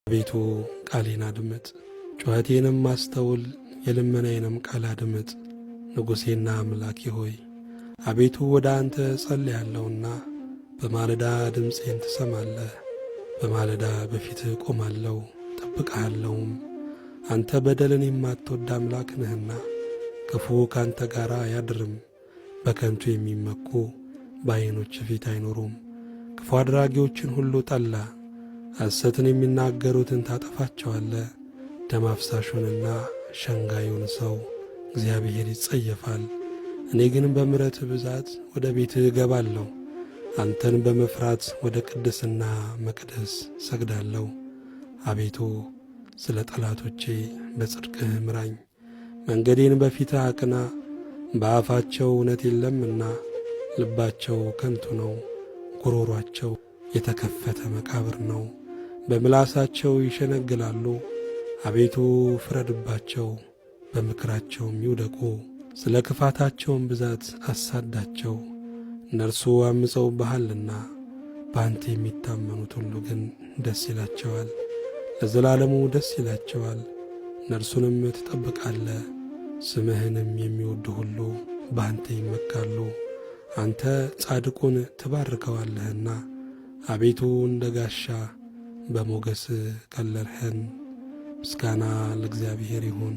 አቤቱ ቃሌን አድምጥ፣ ጩኸቴንም አስተውል፣ የልመናዬንም ቃል አድምጥ። ንጉሴና አምላኬ ሆይ አቤቱ ወደ አንተ ጸልያለሁና በማለዳ ድምፄን ትሰማለህ። በማለዳ በፊትህ እቆማለሁ እጠብቅሃለሁም። አንተ በደልን የማትወድ አምላክ ነህና ክፉ ካንተ ጋር አያድርም። በከንቱ የሚመኩ በዓይኖች ፊት አይኖሩም። ክፉ አድራጊዎችን ሁሉ ጠላ። ሐሰትን የሚናገሩትን ታጠፋቸዋለህ። ደም አፍሳሹንና ሸንጋዩን ሰው እግዚአብሔር ይጸየፋል። እኔ ግን በምሕረትህ ብዛት ወደ ቤትህ እገባለሁ። አንተን በመፍራት ወደ ቅድስና መቅደስ ሰግዳለሁ። አቤቱ ስለ ጠላቶቼ በጽድቅህ ምራኝ፣ መንገዴን በፊትህ አቅና። በአፋቸው እውነት የለምና ልባቸው ከንቱ ነው። ጉሮሮአቸው የተከፈተ መቃብር ነው፣ በምላሳቸው ይሸነግላሉ። አቤቱ ፍረድባቸው፣ በምክራቸውም ይውደቁ። ስለ ክፋታቸውም ብዛት አሳዳቸው። እነርሱ አምፀውብሃልና በአንተ የሚታመኑት ሁሉ ግን ደስ ይላቸዋል፣ ለዘላለሙ ደስ ይላቸዋል። እነርሱንም ትጠብቃለህ፣ ስምህንም የሚወዱ ሁሉ በአንተ ይመካሉ። አንተ ጻድቁን ትባርከዋለህና አቤቱ እንደ ጋሻ በሞገስ ከለልኸን። ምስጋና ለእግዚአብሔር ይሁን።